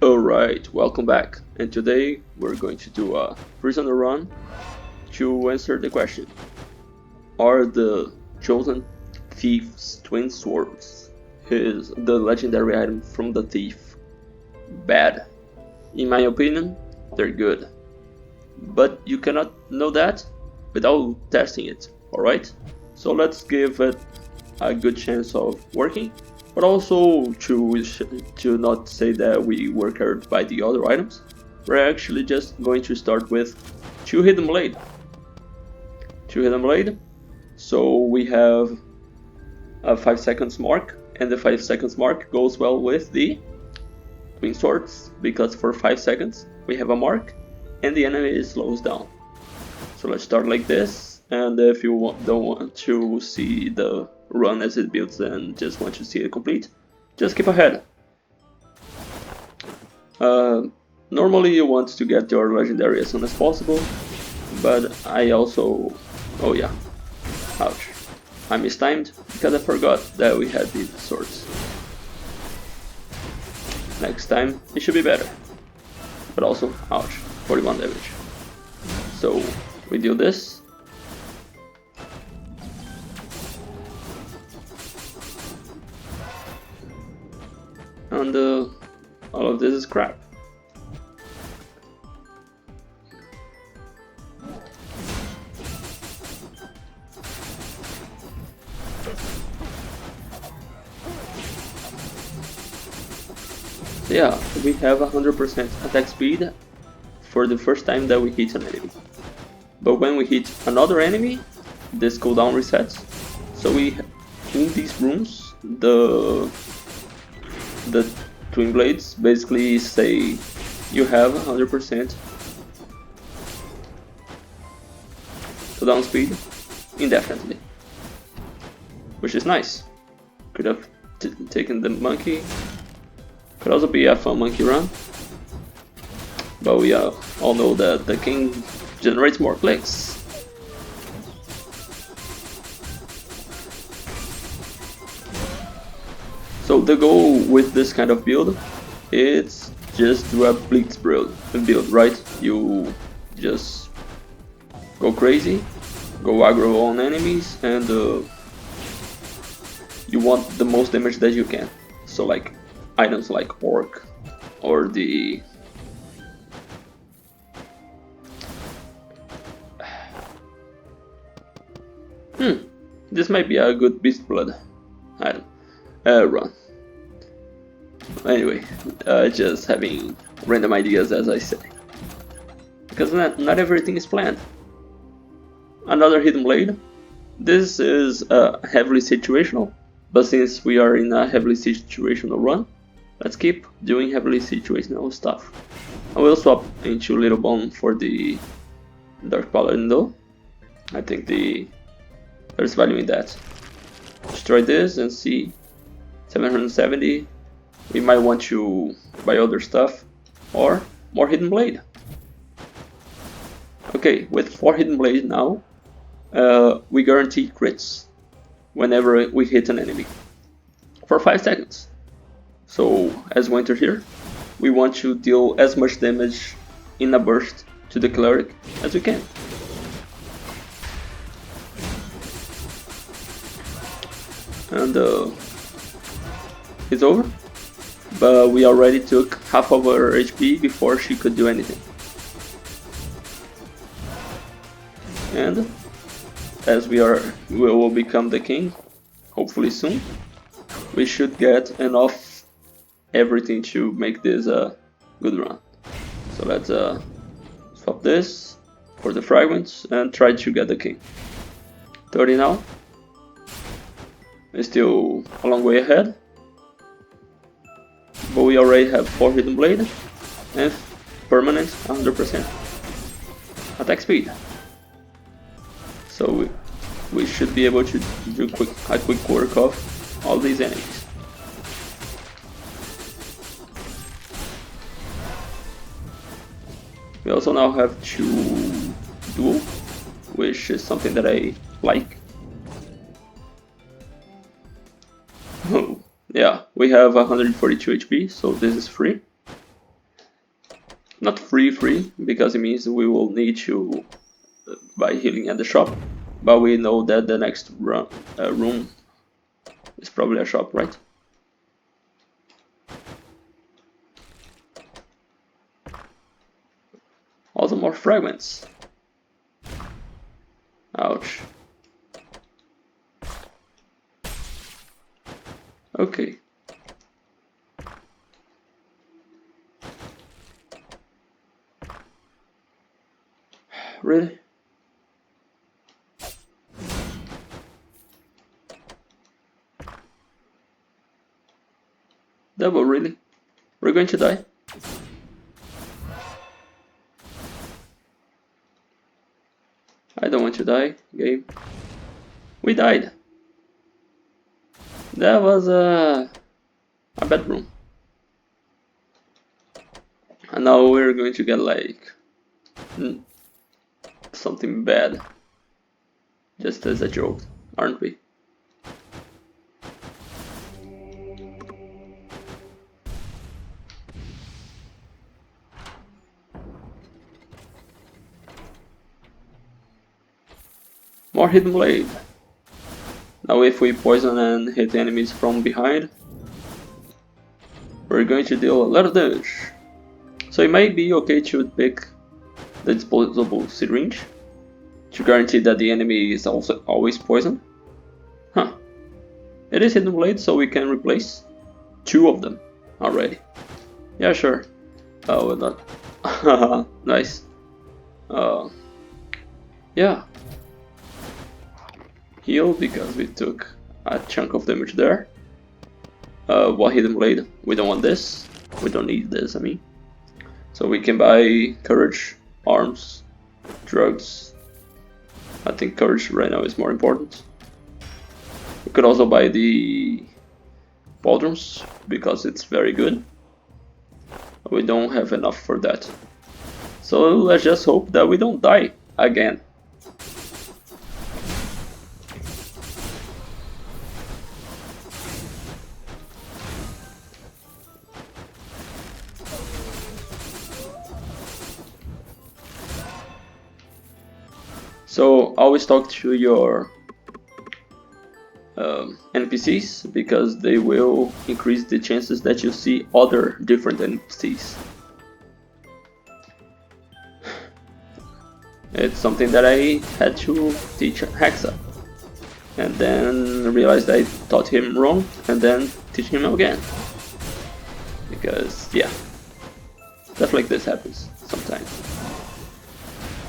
Alright, welcome back, and today we're going to do a prisoner run to answer the question: are the chosen thief's twin swords, the legendary item from the thief, bad? In my opinion, they're good, but you cannot know that without testing it, alright? So let's give it a good chance of working, but also to not say that we were carried by the other items. We're actually just going to start with 2 hidden blade. 2 hidden blade. So we have a 5 seconds mark, and the 5 seconds mark goes well with the twin swords, because for 5 seconds we have a mark and the enemy slows down. So let's start like this, and if you don't want to see the run as it builds and just want to see it complete, just skip ahead. Normally you want to get your legendary as soon as possible, but I also... oh yeah, ouch, I mistimed because I forgot that we had these swords. Next time it should be better, but also ouch, 41 damage. So we do this. And all of this is crap. So yeah, we have 100% attack speed for the first time that we hit an enemy. But when we hit another enemy, this cooldown resets. So in these rooms, the twin blades basically say you have 100% cooldown speed indefinitely, which is nice. Could have taken the monkey, could also be a fun monkey run, but we all know that the king generates more clicks. So the goal with this kind of build, it's just do a blitz build, right? You just go crazy, go aggro on enemies, and you want the most damage that you can. So like items like orc or the this might be a good beast blood item. Run. Anyway, just having random ideas as I say, because not everything is planned. Another hidden blade. This is heavily situational, but since we are in a heavily situational run, let's keep doing heavily situational stuff. I will swap into Little Bone for the Dark Paladin though. I think there's value in that. Let's try this and see. 770, we might want to buy other stuff or more hidden blade. Okay, with 4 hidden blade now, we guarantee crits whenever we hit an enemy for 5 seconds. So as we enter here, we want to deal as much damage in a burst to the cleric as we can. And it's over, but we already took half of her HP before she could do anything. And as we will become the king, hopefully soon, we should get enough everything to make this a good run. So let's swap this for the fragments and try to get the king. 30 now. We're still a long way ahead, but we already have 4 hidden blade and permanent 100% attack speed. So we should be able to do a quick work of all these enemies. We also now have 2 duel, which is something that I like. Oh, yeah, we have 142 HP, so this is free. Not free, because it means we will need to buy healing at the shop, but we know that the next room is probably a shop, right? Also more fragments. Ouch. Okay. Really? Double, really? We're going to die? I don't want to die, game. We died. That was a bedroom. And now we're going to get like something bad. Just as a joke, aren't we? More hidden blade. Now if we poison and hit enemies from behind, we're going to deal a lot of damage. So it might be okay to pick the disposable syringe to guarantee that the enemy is also always poisoned. Huh. It is hidden blade, so we can replace 2 of them already. Yeah, sure. Oh, well done. Nice. Yeah. Heal because we took a chunk of damage there. What hidden blade? We don't want this. We don't need this, I mean. So we can buy courage, arms, drugs. I think courage right now is more important. We could also buy the pauldrons because it's very good. We don't have enough for that. So let's just hope that we don't die again. So always talk to your NPCs because they will increase the chances that you see other different NPCs. It's something that I had to teach Hexa, and then realized I taught him wrong, and then teach him again. Because yeah, stuff like this happens sometimes.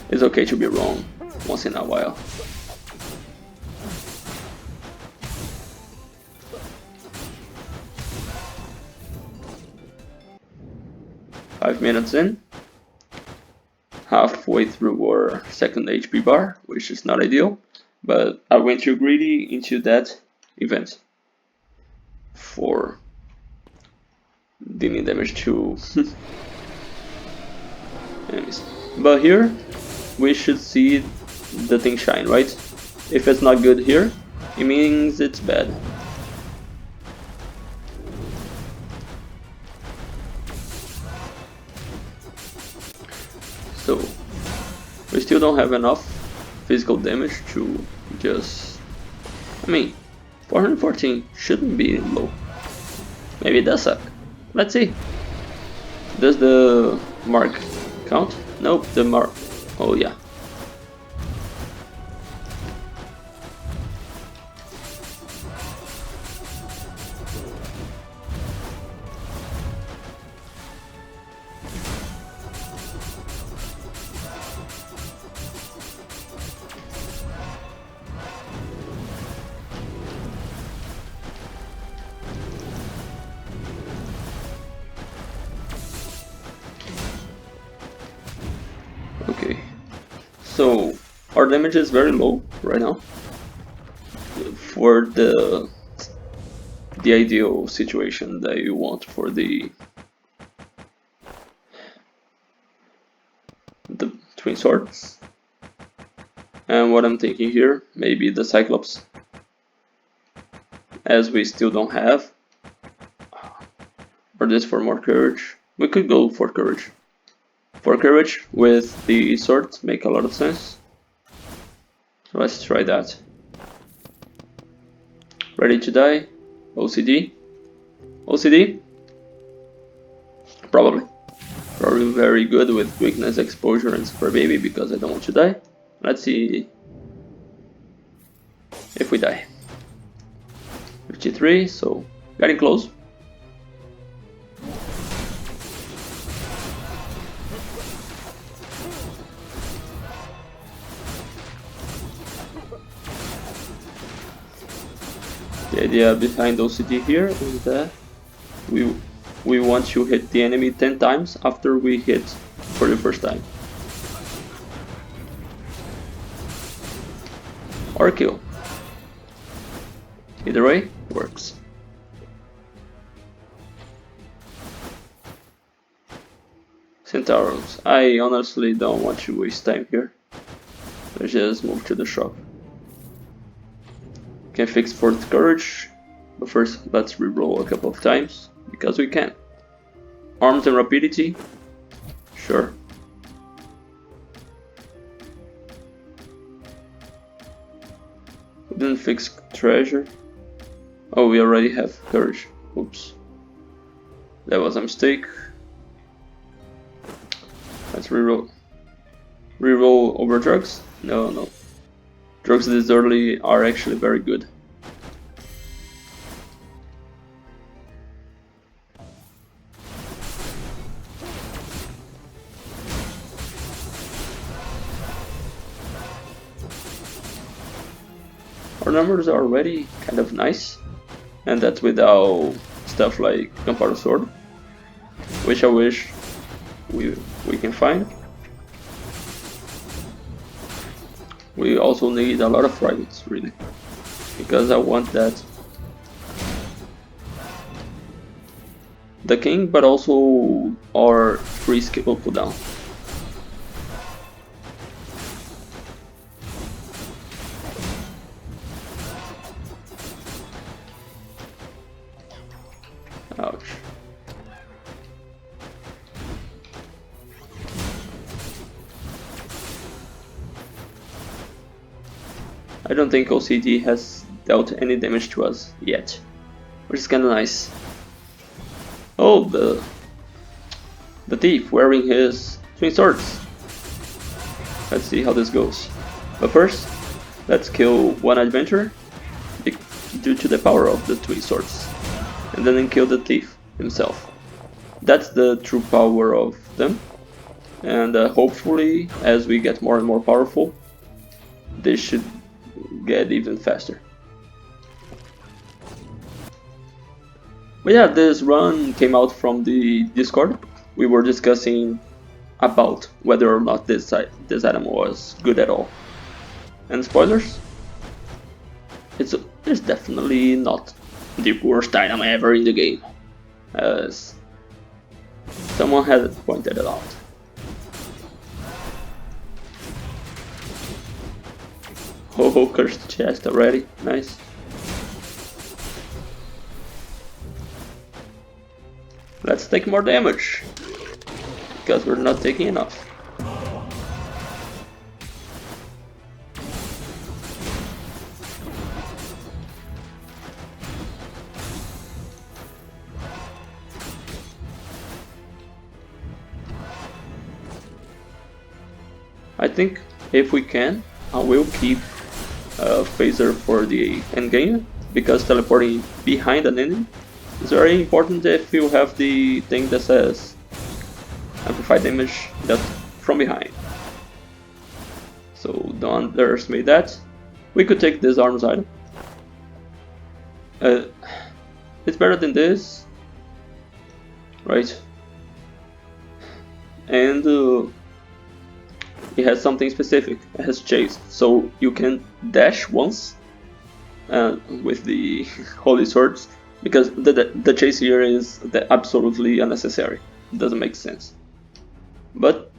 It's okay to be wrong once in a while. Five minutes in, halfway through our second HP bar, which is not ideal, but I went too greedy into that event for dealing damage to enemies. But here we should see the thing shine, right? If it's not good here, it means it's bad. So we still don't have enough physical damage to just... I mean, 414 shouldn't be low. Maybe it does suck. Let's see. Does the mark count? Nope, the mark... Oh yeah. Okay, so our damage is very low right now for the ideal situation that you want for the twin swords. And what I'm thinking here, maybe the Cyclops, as we still don't have, or this for more courage. We could go for courage. For courage with the sword make a lot of sense. So let's try that. Ready to die? OCD? OCD? Probably. Probably very good with weakness, exposure, and super baby because I don't want to die. Let's see if we die. 53, so getting close. The idea behind OCD here is that we want to hit the enemy 10 times after we hit for the first time. Or kill. Either way, works. Centauros. I honestly don't want to waste time here. Let's just move to the shop. Can fix fourth courage, but first let's reroll a couple of times, because we can. Arms and rapidity? Sure. We didn't fix treasure. Oh, we already have courage. Oops. That was a mistake. Let's reroll. Reroll over drugs? No. Drugs this early are actually very good. Our numbers are already kind of nice, and that's without stuff like Gunpowder Sword, which I wish we can find. We also need a lot of fragments, really, because I want that. The king, but also our free skill cooldown. Ouch. I don't think OCD has dealt any damage to us yet, which is kinda nice. Oh, the thief wearing his twin swords. Let's see how this goes. But first, let's kill one adventurer due to the power of the twin swords, and then kill the thief himself. That's the true power of them, and hopefully, as we get more and more powerful, they should get even faster. But yeah, this run came out from the Discord. We were discussing about whether or not this item was good at all. And spoilers, it's definitely not the worst item ever in the game, as someone had pointed it out. Oh, cursed chest already, nice. Let's take more damage, because we're not taking enough. I think if we can, I will keep phaser for the endgame, because teleporting behind an enemy is very important if you have the thing that says amplify damage that from behind. So don't underestimate that. We could take this arms item. It's better than this, right? And it has something specific. It has chase, so you can dash once with the holy swords, because the chase here is absolutely unnecessary. It doesn't make sense. But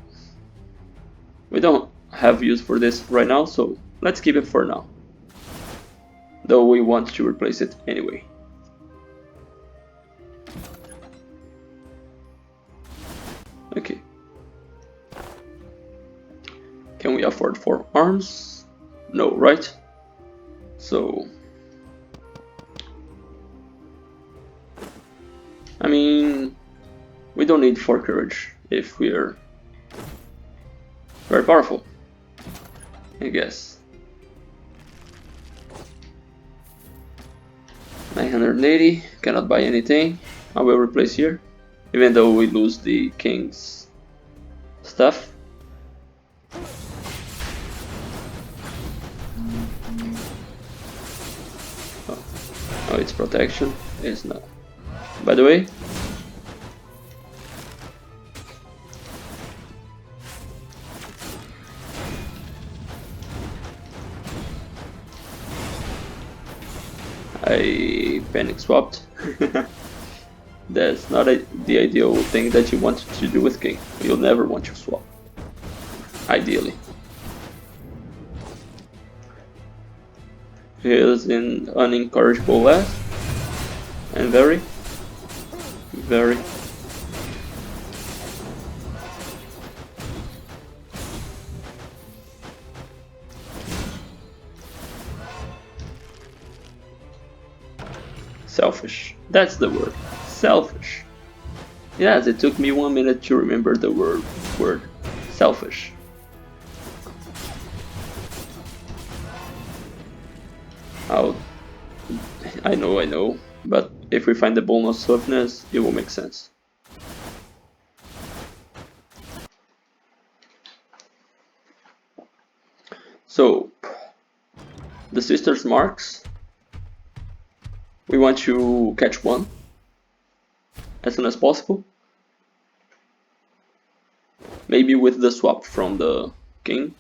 we don't have use for this right now, so let's keep it for now. Though we want to replace it anyway. Okay. we afford 4 arms? No, right? So I mean, we don't need 4 courage if we're very powerful, I guess. 980, cannot buy anything. I will replace here, even though we lose the king's stuff. Oh, it's protection. It's not. By the way, I panic swapped. That's not the ideal thing that you want to do with king. You'll never want to swap, ideally. He is in an incorrigible last, and very selfish. That's the word. Selfish. Yes, it took me 1 minute to remember the word selfish. I know, but if we find the bonus swiftness, it will make sense. So, the sisters' marks, we want to catch one as soon as possible. Maybe with the swap from the king,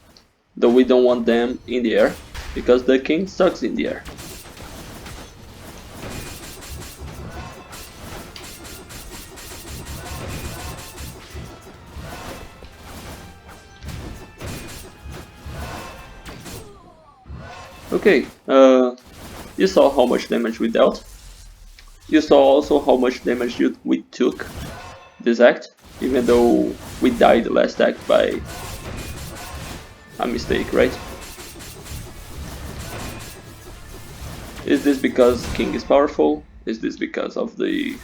though we don't want them in the air, because the king sucks in the air. Okay, you saw how much damage we dealt. You saw also how much damage we took this act, even though we died the last act by a mistake, right? Is this because king is powerful? Is this because of the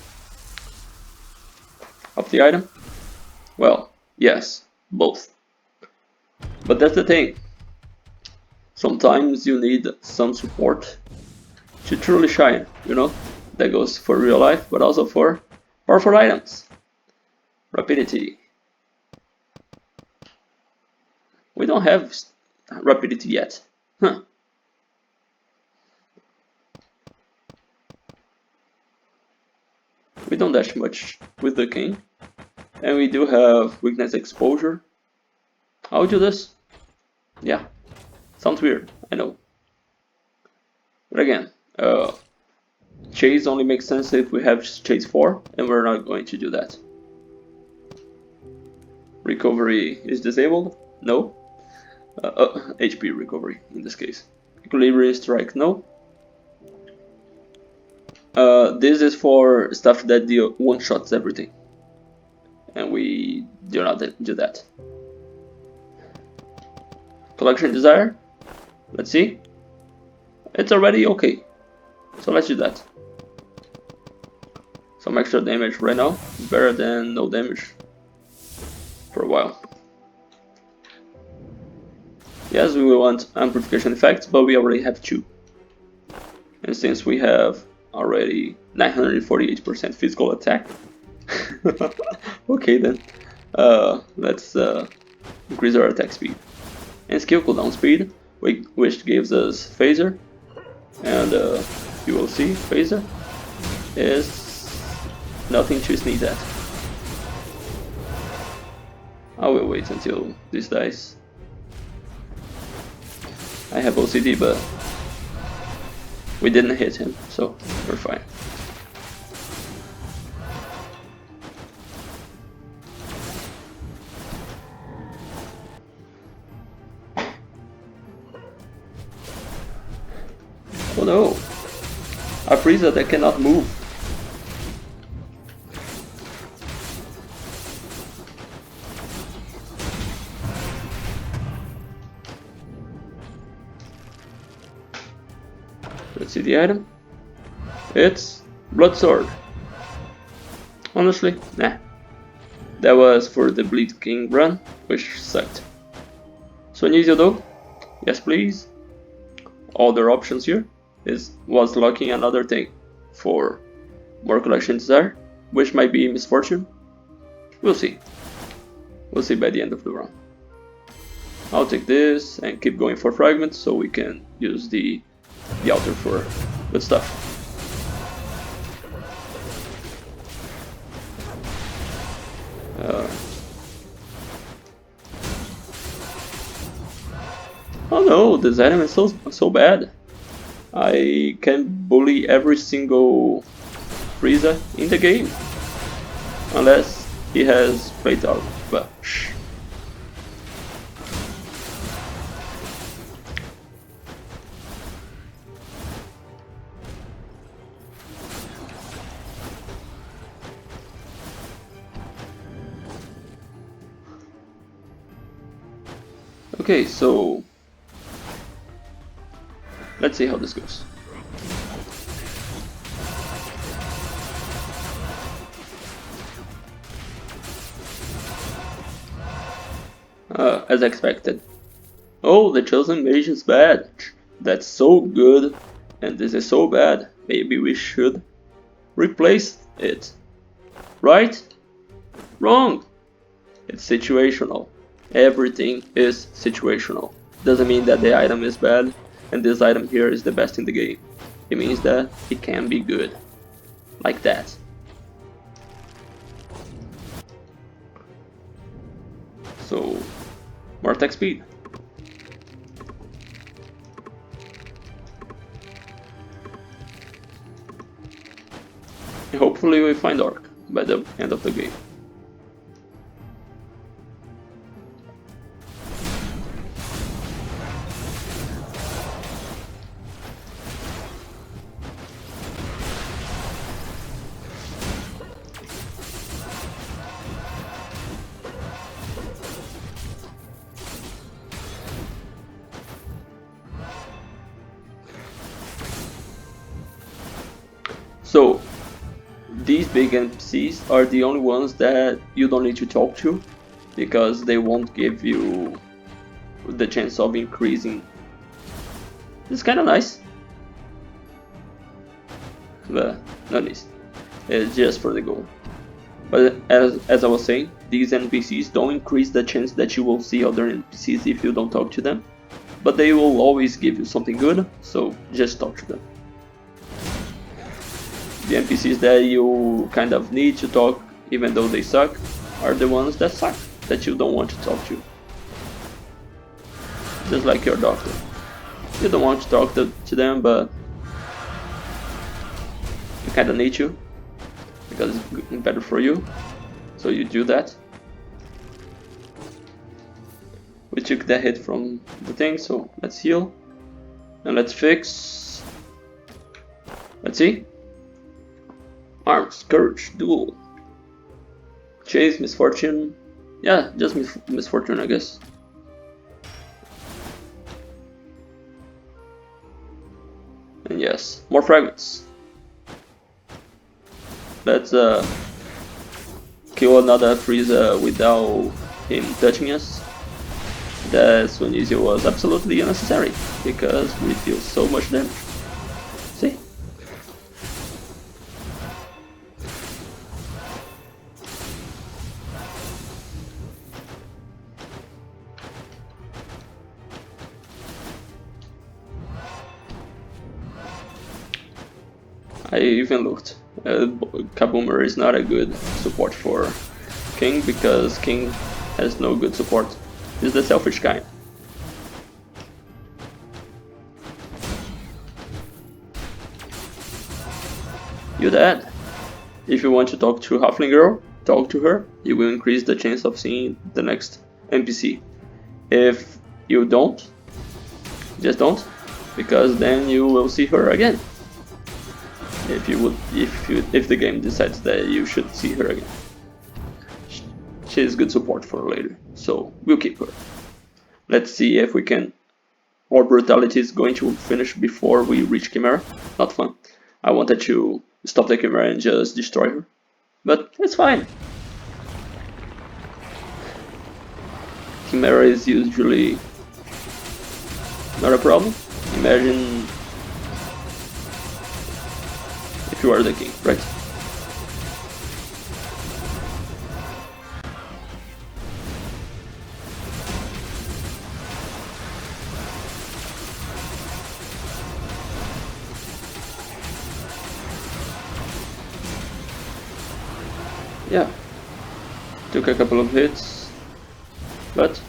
item? Well, yes, both. But that's the thing. Sometimes you need some support to truly shine, you know? That goes for real life, but also for powerful items. Rapidity. We don't have rapidity yet. Huh. We don't dash much with the king. And we do have weakness exposure. How we do this? Yeah. Sounds weird, I know. But again, chase only makes sense if we have chase 4, and we're not going to do that. Recovery is disabled? No. HP recovery in this case. Equilibrium strike? No. This is for stuff that one-shots everything. And we do not do that. Collection desire? Let's see. It's already okay. So let's do that. Some extra damage right now. Better than no damage for a while. Yes, we want amplification effects, but we already have 2. And since we have already 948% physical attack, okay then, let's increase our attack speed. And skill cooldown speed, which gives us phaser, and you will see phaser is nothing to sneeze at. I will wait until this dies. I have OCD, but we didn't hit him, so we're fine. Oh no! A Frieza that cannot move. Let's see the item. It's Blood Sword. Honestly, nah. That was for the Bleed King run, which sucked. So Anizio though, yes please. Other options here was locking another thing for more collection desire, which might be Misfortune. We'll see. We'll see by the end of the run. I'll take this and keep going for fragments so we can use the altar for good stuff. Oh no, this item is so bad. I can bully every single Frieza in the game, unless he has plate armor, but shh. Okay, so let's see how this goes. As expected. Oh, the chosen mage is bad. That's so good, and this is so bad. Maybe we should replace it. Right? Wrong. It's situational. Everything is situational. Doesn't mean that the item is bad and this item here is the best in the game. It means that it can be good. Like that. So, more attack speed. And hopefully we find Orc by the end of the game. So, these big NPCs are the only ones that you don't need to talk to, because they won't give you the chance of increasing. It's kind of nice, but not nice. It's just for the goal. But as I was saying, these NPCs don't increase the chance that you will see other NPCs if you don't talk to them, but they will always give you something good, so just talk to them. The NPCs that you kind of need to talk, even though they suck, are the ones that suck, that you don't want to talk to. Just like your doctor. You don't want to talk to them, but you kind of need to, because it's better for you, so you do that. We took that hit from the thing, so let's heal. And let's fix. Let's see. Arms, courage, duel. Chase, misfortune. Yeah, just misfortune, I guess. And yes, more fragments. Let's kill another Frieza without him touching us. That's when Yggdrasil was absolutely unnecessary, because we deal so much damage. See? I even looked. Kaboomer is not a good support for King, because King has no good support. He's the selfish kind. You dead. If you want to talk to Halfling Girl, talk to her. You will increase the chance of seeing the next NPC. If you don't, just don't, because then you will see her again. If the game decides that you should see her again. She is good support for later, so we'll keep her. Let's see if we can Our brutality is going to finish before we reach Chimera. Not fun. I wanted to stop the Chimera and just destroy her. But it's fine. Chimera is usually not a problem. Imagine if you are the king, right? Yeah, took a couple of hits, but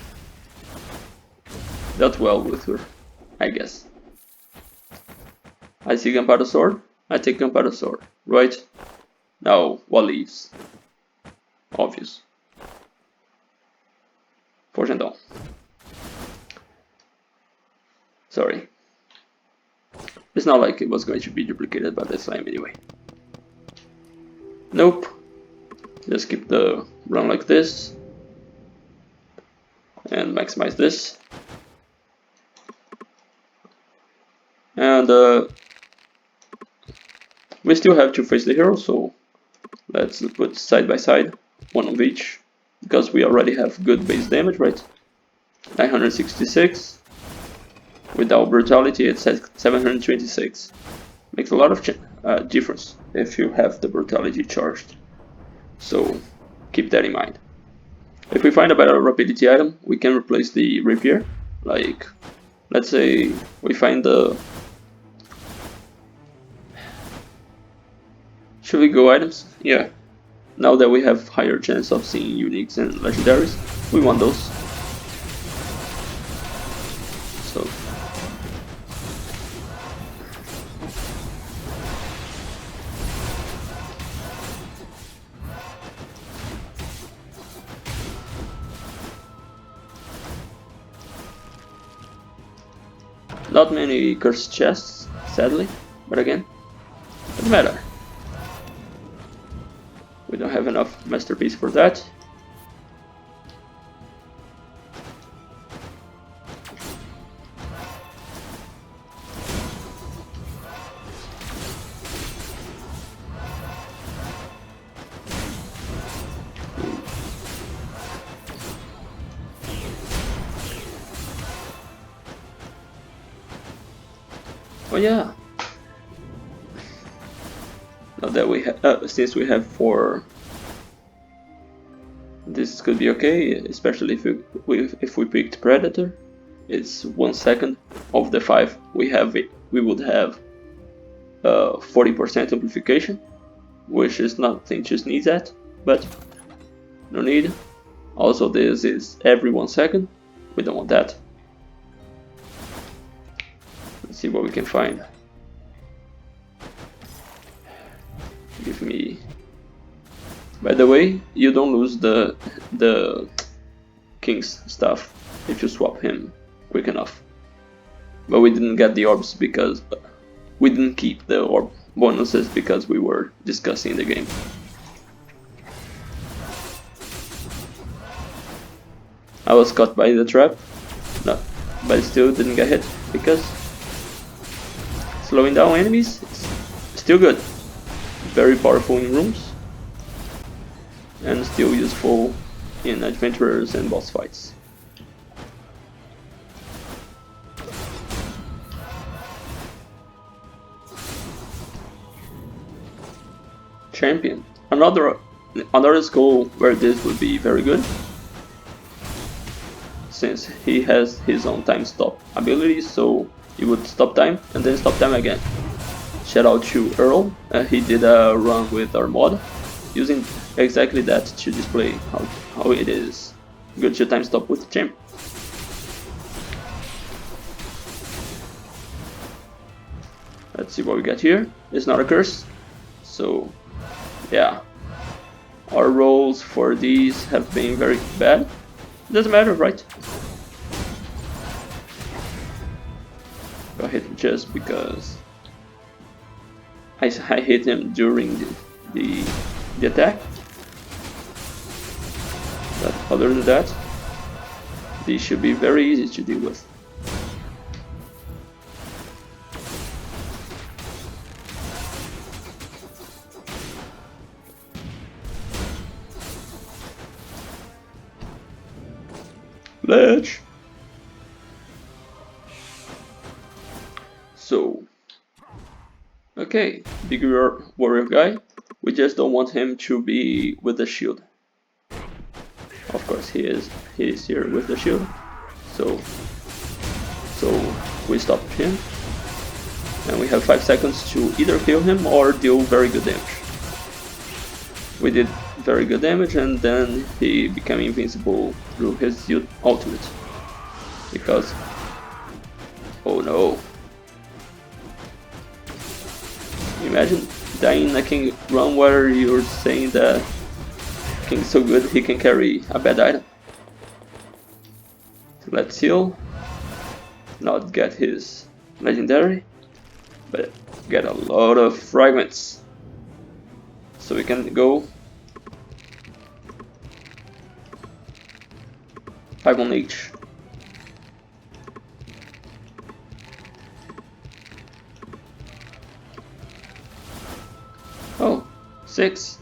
dealt well with her, I guess. I see gunpowder sword, I take gunpowder sword, right? Now, what leaves? Obvious. Fortune. Sorry. It's not like it was going to be duplicated by the slime anyway. Nope. Just keep the run like this. And maximize this. And we still have to face the hero, so let's put side by side, one of each, because we already have good base damage, right? 966. Without brutality, it's at 726. Makes a lot of difference if you have the brutality charged. So keep that in mind. If we find a better rapidity item, we can replace the rapier. Like, let's say we find the... Should we go items? Yeah. Now that we have higher chance of seeing uniques and legendaries, we want those. So not many cursed chests, sadly, but again, doesn't matter. We don't have enough masterpiece for that. Oh yeah. Now that we have, since we have 4, this could be okay. Especially if we picked Predator, it's 1 second of the 5 we have. We would have 40% amplification, which is nothing to sneeze at, but no need. Also, this is every 1 second. We don't want that. Let's see what we can find. Give me... By the way, you don't lose the king's stuff if you swap him quick enough. But we didn't get the orbs because... we didn't keep the orb bonuses because we were discussing the game. I was caught by the trap, no, but still didn't get hit because slowing down enemies is still good. Very powerful in rooms and still useful in adventurers and boss fights. Champion. Another Skul where this would be very good, since he has his own time stop ability, so you would stop time and then stop time again. Shout out to Earl, he did a run with our mod, using exactly that to display how it is good to time stop with champ. Let's see what we got here. It's not a curse, so yeah. Our rolls for these have been very bad. Doesn't matter, right? Go hit just because I hit him during the attack. But other than that, these should be very easy to deal with. Glitch! So, okay, big warrior guy. We just don't want him to be with the shield. Of course, he is here with the shield. So we stop him, and we have 5 seconds to either kill him or deal very good damage. We did very good damage, and then he became invincible through his ultimate. Because, oh no! Imagine dying in a king run where you're saying that King's so good he can carry a bad item. So let's heal. Not get his legendary, but get a lot of fragments. So we can go 5 on each. Oh, 6.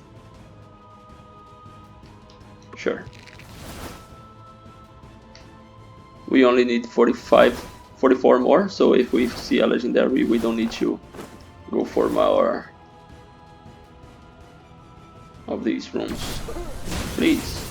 Sure. We only need 44 more, so if we see a legendary, we don't need to go for more of these rooms. Please.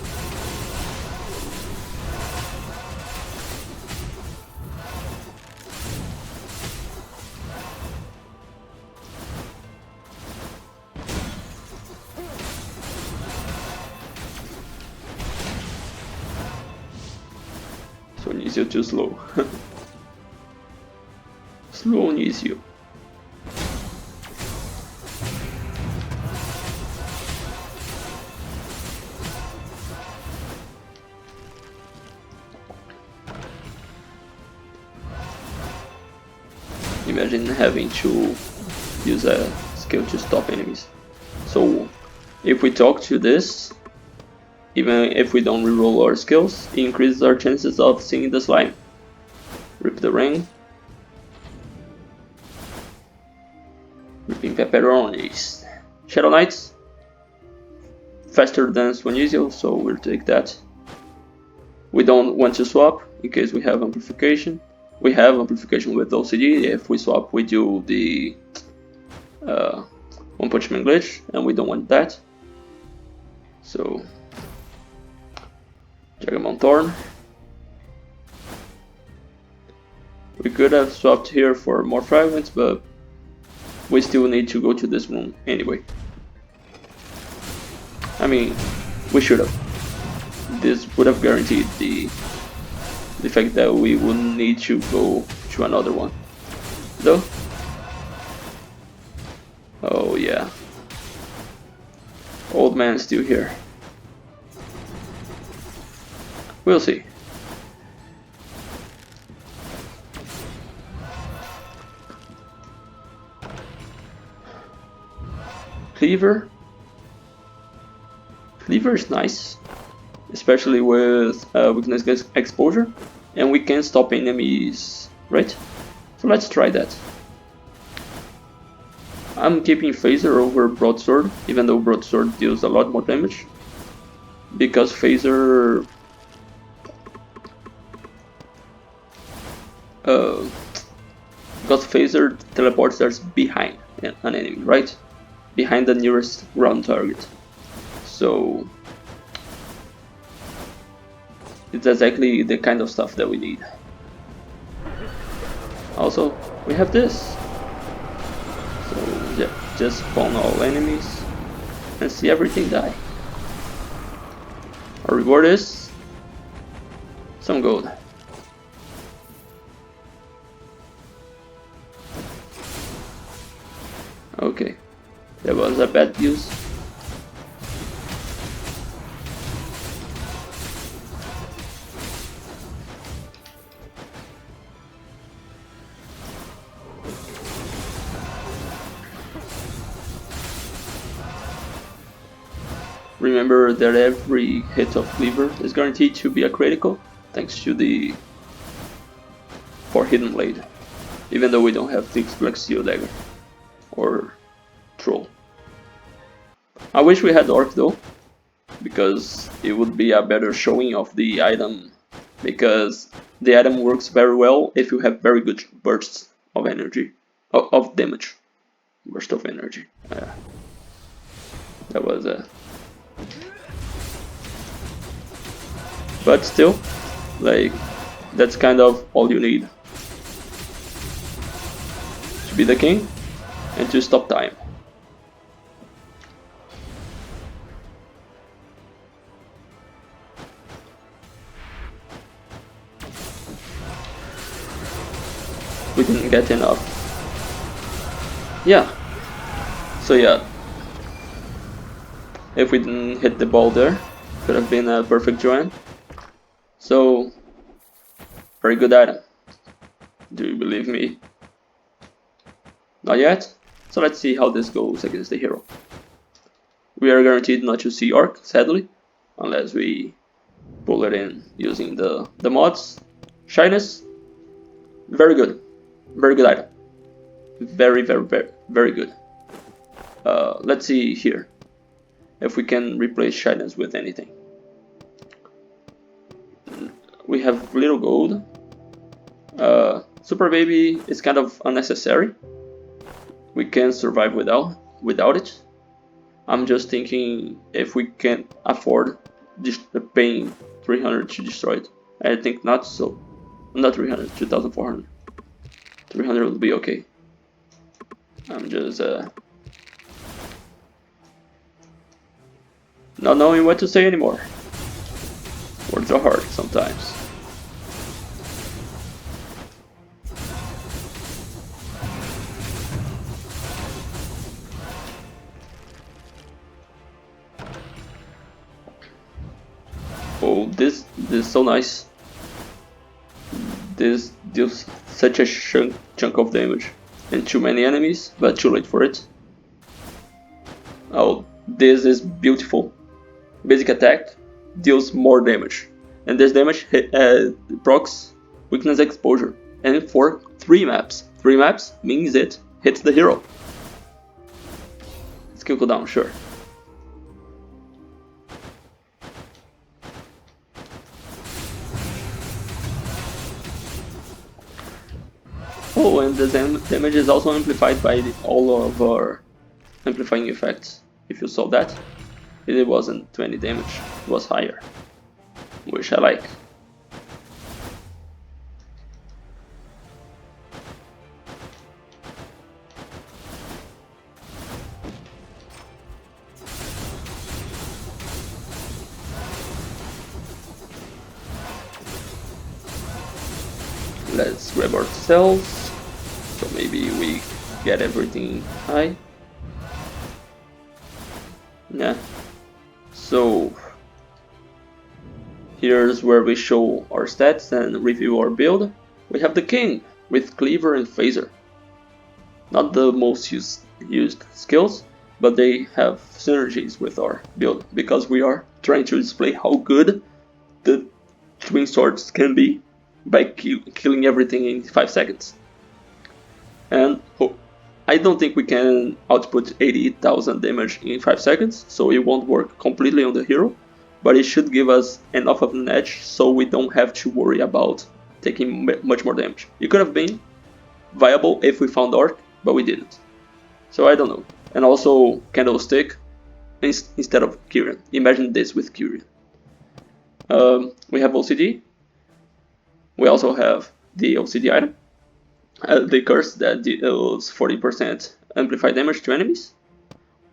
So Yggdrasil too slow. Slow Yggdrasil. Imagine having to use a skill to stop enemies. So if we talk to this, even if we don't reroll our skills, it increases our chances of seeing the slime. Rip the ring. Ripping pepperonis. Shadow Knights. Faster than Swanizio, so we'll take that. We don't want to swap in case we have amplification. We have amplification with OCD. If we swap, we do the One Punch Man glitch, and we don't want that. So, Dragon Thorn. We could have swapped here for more fragments, but we still need to go to this room anyway. I mean, we should have. This would have guaranteed the fact that we wouldn't need to go to another one. Though. Oh yeah. Old man still here. We'll see. Cleaver. Cleaver is nice, especially with weakness exposure, and we can stop enemies, right? So let's try that. I'm keeping Phaser over Broadsword, even though Broadsword deals a lot more damage, because Phaser teleports us behind an enemy, right? Behind the nearest ground target. So it's exactly the kind of stuff that we need. Also, we have this. So yeah, just spawn all enemies and see everything die. Our reward is some gold. Okay, that was a bad use. Remember that every hit of Cleaver is guaranteed to be a critical, thanks to the Hidden Blade, even though we don't have Fixed Black Steel Dagger or Troll. I wish we had Orc though, because it would be a better showing of the item because the item works very well if you have very good bursts of energy, of damage. Burst of energy. That was a... But still, like, that's kind of all you need to be the king and to stop time. We didn't get enough. Yeah. So yeah, if we didn't hit the ball there, could have been a perfect Joan. So, very good item. Do you believe me? Not yet? So let's see how this goes against the hero. We are guaranteed not to see Orc, sadly, unless we pull it in using the mods. Shyness, very good. Very good item. Very good. Let's see here if we can replace shyness with anything. We have little gold. Super baby is kind of unnecessary. We can survive without it. I'm just thinking if we can afford paying 300 to destroy it. I think not so. Not 300, 2,400. 300 will be okay. I'm just not knowing what to say anymore. Words are hard sometimes. Oh, this is so nice. This deals such a chunk of damage and too many enemies, but too late for it. Oh, this is beautiful. Basic attack deals more damage, and this damage procs weakness exposure, and for 3 maps. 3 maps means it hits the hero. Skill cooldown, sure. Oh, and the damage is also amplified by all of our amplifying effects. If you saw that, it wasn't 20 damage, it was higher, which I like. Let's grab our cells, so maybe we get everything high. Yeah, so here's where we show our stats and review our build. We have the king with cleaver and phaser. Not the most used skills, but they have synergies with our build because we are trying to display how good the twin swords can be by killing everything in 5 seconds. And I don't think we can output 80,000 damage in 5 seconds, so it won't work completely on the hero, but it should give us enough of an edge so we don't have to worry about taking much more damage. It could have been viable if we found Orc, but we didn't. So I don't know. And also Candlestick instead of Kyrian. Imagine this with Kyrian. We have OCD. We also have the OCD item. The curse that deals 40% amplified damage to enemies.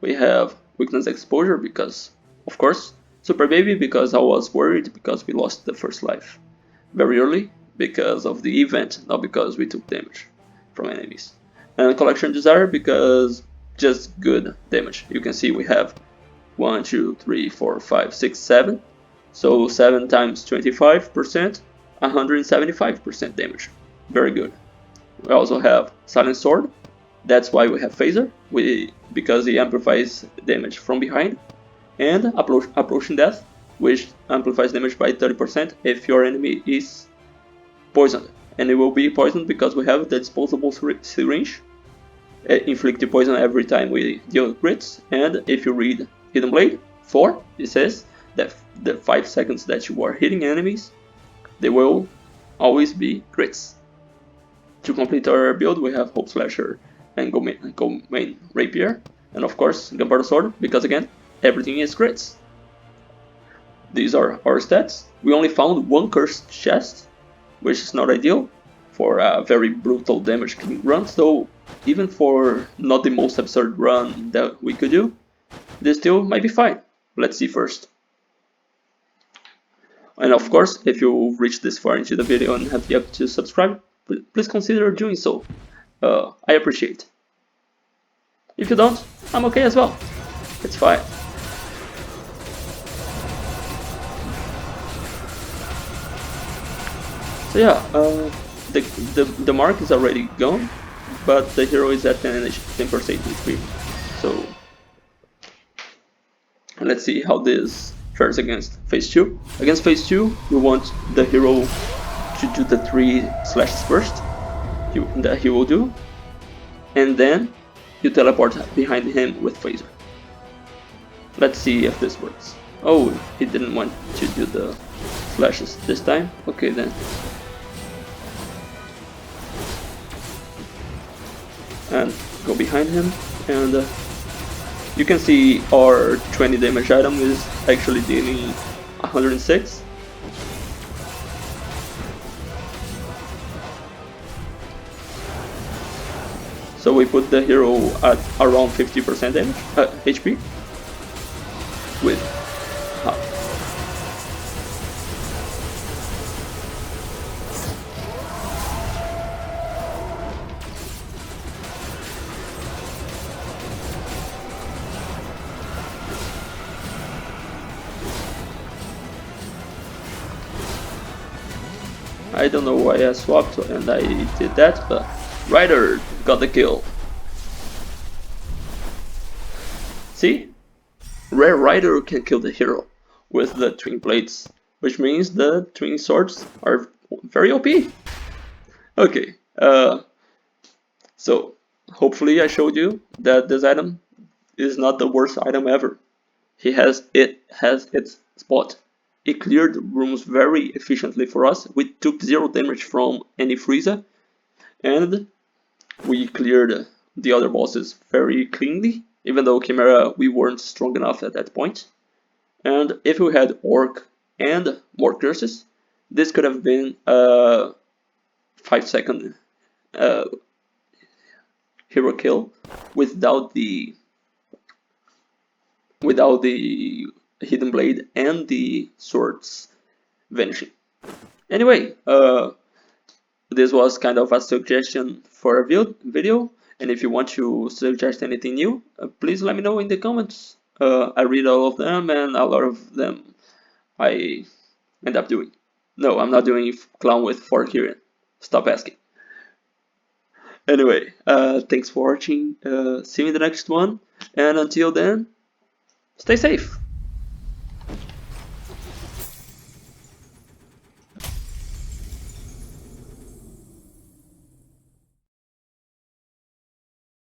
We have weakness exposure because, of course, Super Baby because I was worried because we lost the first life very early because of the event, not because we took damage from enemies. And Collection Desire because just good damage. You can see we have 1, 2, 3, 4, 5, 6, 7. So 7 times 25%, 175% damage. Very good. We also have Silent Sword. That's why we have Phaser, because it amplifies damage from behind. And Approaching Death, which amplifies damage by 30% if your enemy is poisoned. And it will be poisoned because we have the disposable syringe. Inflict poison every time we deal crits. And if you read Hidden Blade 4, it says that the 5 seconds that you are hitting enemies, they will always be crits. To complete our build, we have Hope Slasher and Go Main Rapier, and of course Gunpowder Sword, because again, everything is crits. These are our stats. We only found one cursed chest, which is not ideal for a very brutal damage killing run, so even for not the most absurd run that we could do, this still might be fine. Let's see first. And of course, if you reached this far into the video and have yet to subscribe, please consider doing so. I appreciate. If you don't, I'm okay as well. It's fine. So yeah, the mark is already gone, but the hero is at 10% HP. So let's see how this fares against phase 2. Against phase 2, we want the hero to do the 3 slashes first, that he will do, and then you teleport behind him with phaser. Let's see if this works. Oh, he didn't want to do the slashes this time. Okay then. And go behind him, and you can see our 20 damage item is actually dealing 106. So we put the hero at around 50% damage, HP with half. I don't know why I swapped and I did that, but Rider got the kill. See? Rare Rider can kill the hero with the twin blades, which means the twin swords are very OP. Okay, so hopefully I showed you that this item is not the worst item ever. It has its spot. It cleared rooms very efficiently for us. We took 0 damage from any Frieza, and we cleared the other bosses very cleanly, even though Chimera we weren't strong enough at that point. And if we had Orc and more curses, this could have been a 5-second hero kill without the hidden blade and the swords vanishing. Anyway, this was kind of a suggestion for a video, and if you want to suggest anything new, please let me know in the comments. I read all of them, and a lot of them I end up doing. No, I'm not doing clown with fork here. Stop asking. Anyway, thanks for watching. See you in the next one, and until then, stay safe.